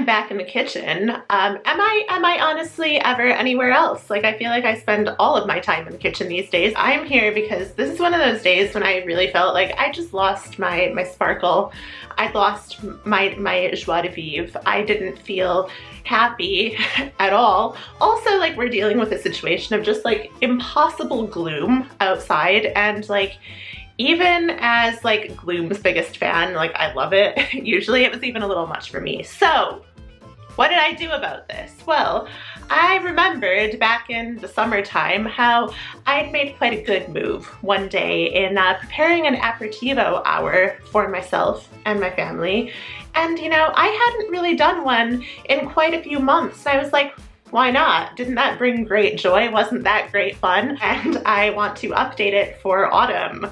back in the kitchen. Am I honestly ever anywhere else? Like, I feel like I spend all of my time in the kitchen these days. I'm here because this is one of those days when I really felt like I just lost my sparkle. I lost my joie de vivre. I didn't feel happy at all. Also, like, we're dealing with a situation of just like impossible gloom outside, and like, even as like gloom's biggest fan, like, I love it, usually it was even a little much for me. So what did I do about this? Well, I remembered back in the summertime how I'd made quite a good move one day in preparing an aperitivo hour for myself and my family. And you know, I hadn't really done one in quite a few months. I was like, why not? Didn't that bring great joy? Wasn't that great fun? And I want to update it for autumn.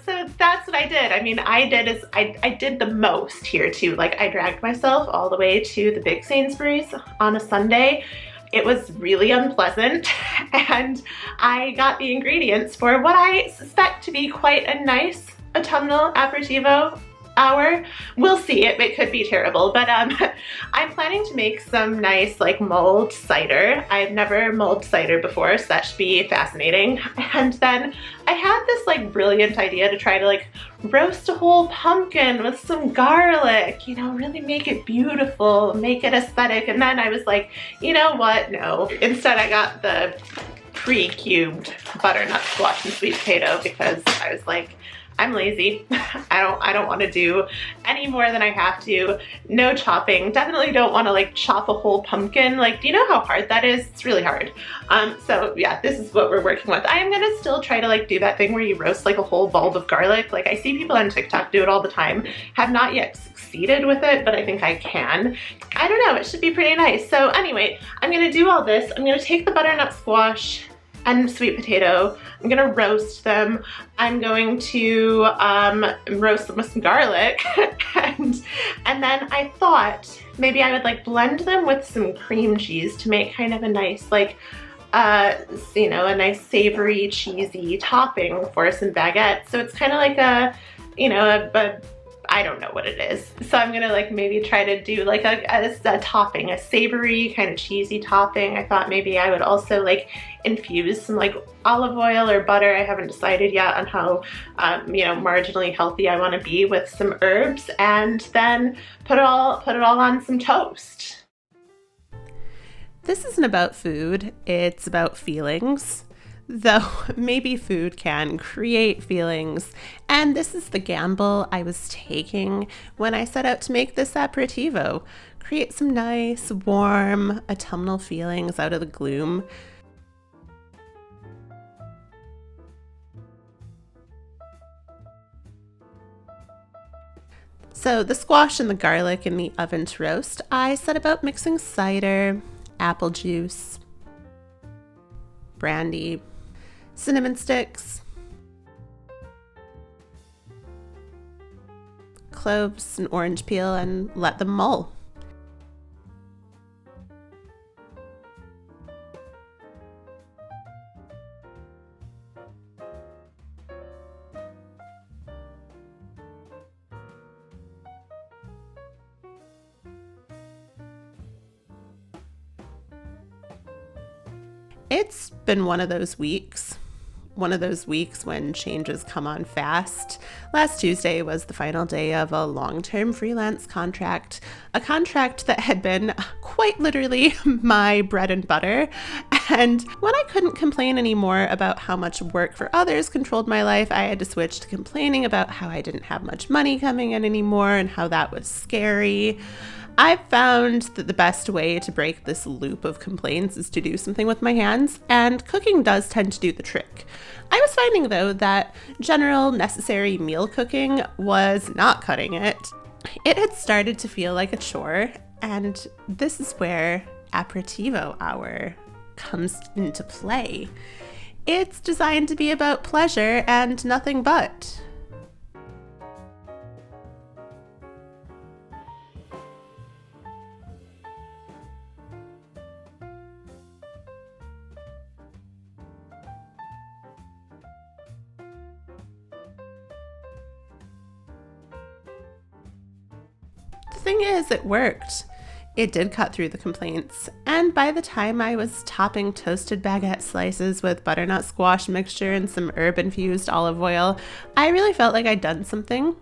So that's what I did. I mean, I did the most here too. Like, I dragged myself all the way to the big Sainsbury's on a Sunday. It was really unpleasant, and I got the ingredients for what I suspect to be quite a nice autumnal aperitivo hour. We'll see. It could be terrible, but I'm planning to make some nice like mulled cider. I've never mulled cider before, so that should be fascinating. And then I had this like brilliant idea to try to like roast a whole pumpkin with some garlic, you know, really make it beautiful, make it aesthetic. And then I was like, you know what? No. Instead, I got the pre-cubed butternut squash and sweet potato because I was like, I'm lazy. I don't want to do any more than I have to. No chopping. Definitely don't want to like chop a whole pumpkin. Like, do you know how hard that is? It's really hard. So yeah, this is what we're working with. I am gonna still try to like do that thing where you roast like a whole bulb of garlic. Like, I see people on TikTok do it all the time. Have not yet succeeded with it, but I think I can. I don't know, it should be pretty nice. So anyway, I'm gonna do all this. I'm gonna take the butternut squash and sweet potato. I'm gonna roast them. I'm going to roast them with some garlic. and then I thought maybe I would like blend them with some cream cheese to make kind of a nice like, you know, a nice savory, cheesy topping for some baguettes. So it's kind of like a, you know, I don't know what it is. So I'm gonna like maybe try to do like a topping, a savory kind of cheesy topping. I thought maybe I would also like infuse some like olive oil or butter. I haven't decided yet on how, you know, marginally healthy I want to be with some herbs, and then put it all on some toast. This isn't about food, it's about feelings. Though maybe food can create feelings, and this is the gamble I was taking when I set out to make this aperitivo. Create some nice, warm, autumnal feelings out of the gloom. So the squash and the garlic in the oven to roast, I set about mixing cider, apple juice, brandy, cinnamon sticks, cloves and orange peel, and let them mull. It's been one of those weeks when changes come on fast. Last Tuesday was the final day of a long-term freelance contract, a contract that had been quite literally my bread and butter. And when I couldn't complain anymore about how much work for others controlled my life, I had to switch to complaining about how I didn't have much money coming in anymore and how that was scary. I've found that the best way to break this loop of complaints is to do something with my hands, and cooking does tend to do the trick. I was finding, though, that general necessary meal cooking was not cutting it. It had started to feel like a chore, and this is where aperitivo hour comes into play. It's designed to be about pleasure and nothing but. The thing is, it worked. It did cut through the complaints, and by the time I was topping toasted baguette slices with butternut squash mixture and some herb-infused olive oil, I really felt like I'd done something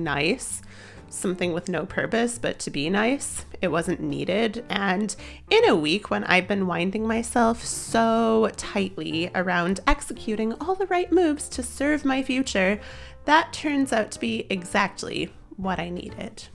nice, something with no purpose but to be nice. It wasn't needed, and in a week when I've been winding myself so tightly around executing all the right moves to serve my future, that turns out to be exactly what I needed.